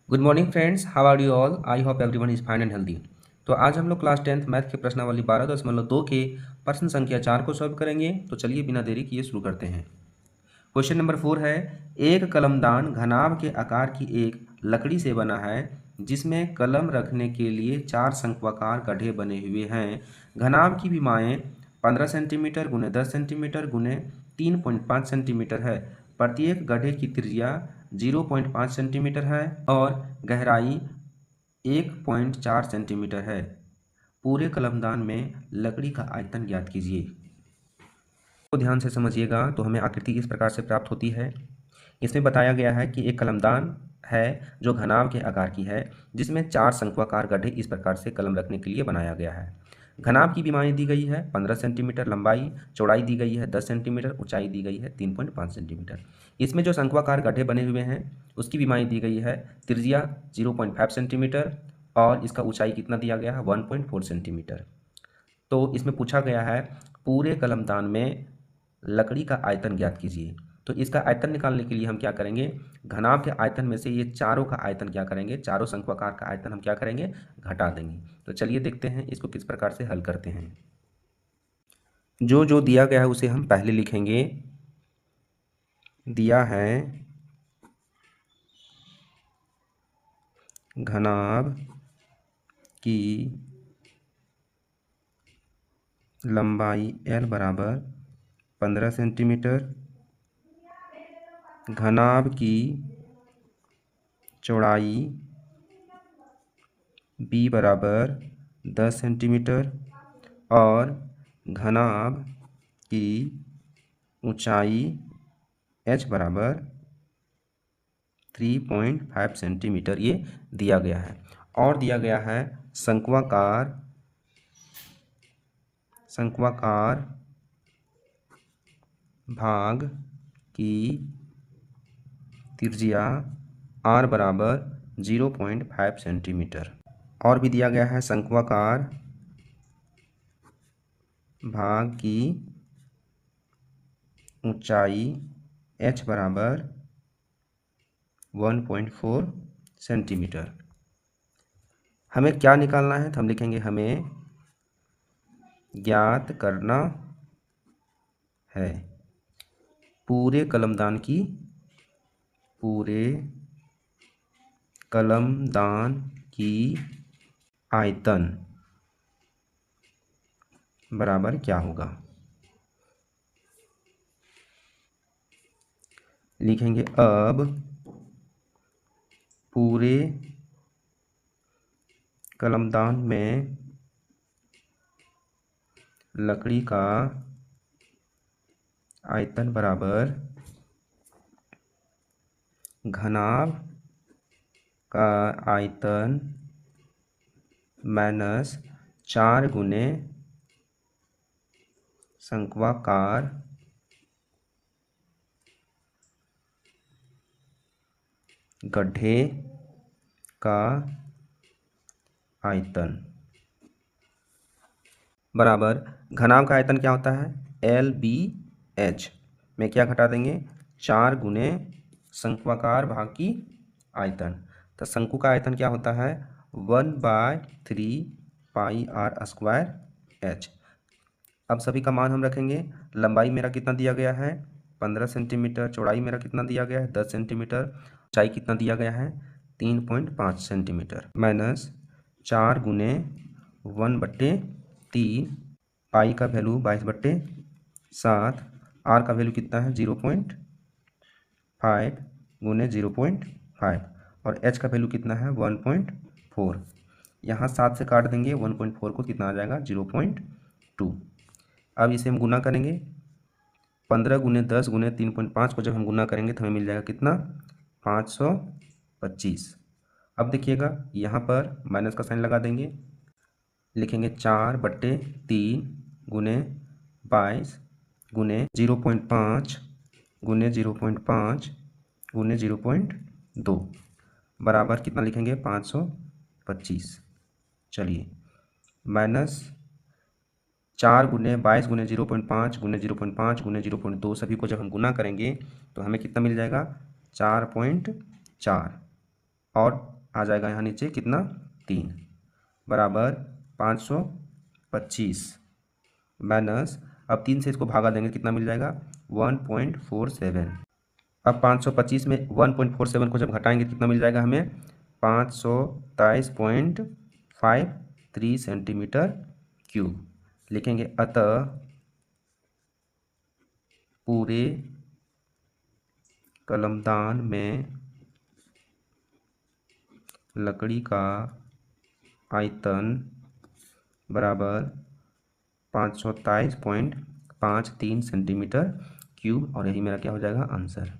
Good morning friends, how are you all? I hope everyone is fine and healthy. तो आज हम लोग class 10th math के प्रश्नावली 12.2 के प्रश्न संख्या 4 को सॉल्व करेंगे। तो चलिए बिना देरी किए शुरू करते हैं। क्वेश्चन नंबर 4 है, एक कलमदान घनाभ के आकार की एक लकड़ी से बना है जिसमें कलम रखने के लिए 4 शंक्वाकार गड्ढे बने हुए हैं। घनाभ की विमाएँ 15 सेंटीमीटर गुने 10 सेंटीमीटर गुने 3.5 सेंटीमीटर है। प्रत्येक गड्ढे की त्रिज्या 0.5 सेंटीमीटर है और गहराई 1.4 सेंटीमीटर है। पूरे कलमदान में लकड़ी का आयतन ज्ञात कीजिए। तो ध्यान से समझिएगा। तो हमें आकृति इस प्रकार से प्राप्त होती है। इसमें बताया गया है कि एक कलमदान है जो घनाभ के आकार की है, जिसमें 4 शंक्वाकार गड्ढे इस प्रकार से कलम रखने के लिए बनाया गया है। घनाभ की विमाएँ दी गई है 15 सेंटीमीटर लंबाई, चौड़ाई दी गई है 10 सेंटीमीटर, ऊंचाई दी गई है 3.5 सेंटीमीटर। इसमें जो शंक्वाकार गड्ढे बने हुए हैं उसकी विमाएँ दी गई है त्रिज्या 0.5 सेंटीमीटर और इसका ऊंचाई कितना दिया गया है 1.4 सेंटीमीटर। तो इसमें पूछा गया है पूरे कलमदान में लकड़ी का आयतन ज्ञात कीजिए। तो इसका आयतन निकालने के लिए हम क्या करेंगे, घनाभ के आयतन में से ये चारों का आयतन क्या करेंगे, चारों शंक्वाकार का आयतन हम क्या करेंगे, घटा देंगे। तो चलिए देखते हैं इसको किस प्रकार से हल करते हैं। जो जो दिया गया है उसे हम पहले लिखेंगे। दिया है घनाभ की लंबाई L बराबर 15 सेंटीमीटर, घनाभ की चौड़ाई B बराबर 10 सेंटीमीटर और घनाभ की ऊंचाई H बराबर 3.5 सेंटीमीटर ये दिया गया है। और दिया गया है शंक्वाकार भाग की त्रिज्या R बराबर 0.5 सेंटीमीटर। और भी दिया गया है शंक्वाकार भाग की ऊंचाई H बराबर 1.4 सेंटीमीटर। हमें क्या निकालना है, तो हम लिखेंगे हमें ज्ञात करना है पूरे कलमदान की आयतन बराबर क्या होगा। लिखेंगे अब पूरे कलमदान में लकड़ी का आयतन बराबर घनाभ का आयतन माइनस 4 गुने शंक्वाकार गड्ढे का आयतन बराबर घनाभ का आयतन क्या होता है LBH में क्या घटा देंगे 4 गुने शंक्वाकार भाग की आयतन। तो शंकु का आयतन क्या होता है 1/3 पाई R स्क्वायर H। अब सभी का मान हम रखेंगे। लंबाई मेरा कितना दिया गया है 15 सेंटीमीटर, चौड़ाई मेरा कितना दिया गया है 10 सेंटीमीटर, ऊंचाई कितना दिया गया है 3.5 सेंटीमीटर, माइनस 4 गुने 1/3, पाई का वैल्यू 22/7, आर का वैल्यू कितना है 0.5 गुने 0.5 और एच का वैल्यू कितना है 1.4। यहाँ 7 से काट देंगे 1.4 को, कितना आ जाएगा 0.2। अब इसे हम गुना करेंगे 15 गुने 10 गुने 3.5 को जब हम गुना करेंगे तो हमें मिल जाएगा कितना 525। अब देखिएगा यहाँ पर माइनस का साइन लगा देंगे, लिखेंगे 4/3 गुने 22 गुने 0.5 गुने 0.5 गुने 0.2 बराबर कितना लिखेंगे 525। चलिए माइनस 4 गुने 22 गुने 0.5 गुने 0.5 गुने 0.2 सभी को जब हम गुना करेंगे तो हमें कितना मिल जाएगा 4.4 और आ जाएगा यहाँ नीचे कितना 3 बराबर 525 माइनस, अब 3 से इसको भागा देंगे कितना मिल जाएगा 1.47। अब 525 में 1.47 को जब घटाएंगे कितना मिल जाएगा हमें 523.53 सेंटीमीटर क्यूब। लिखेंगे अतः पूरे कलमदान में लकड़ी का आयतन बराबर 523.53 सेंटीमीटर क्यूब, और यही मेरा क्या हो जाएगा आंसर।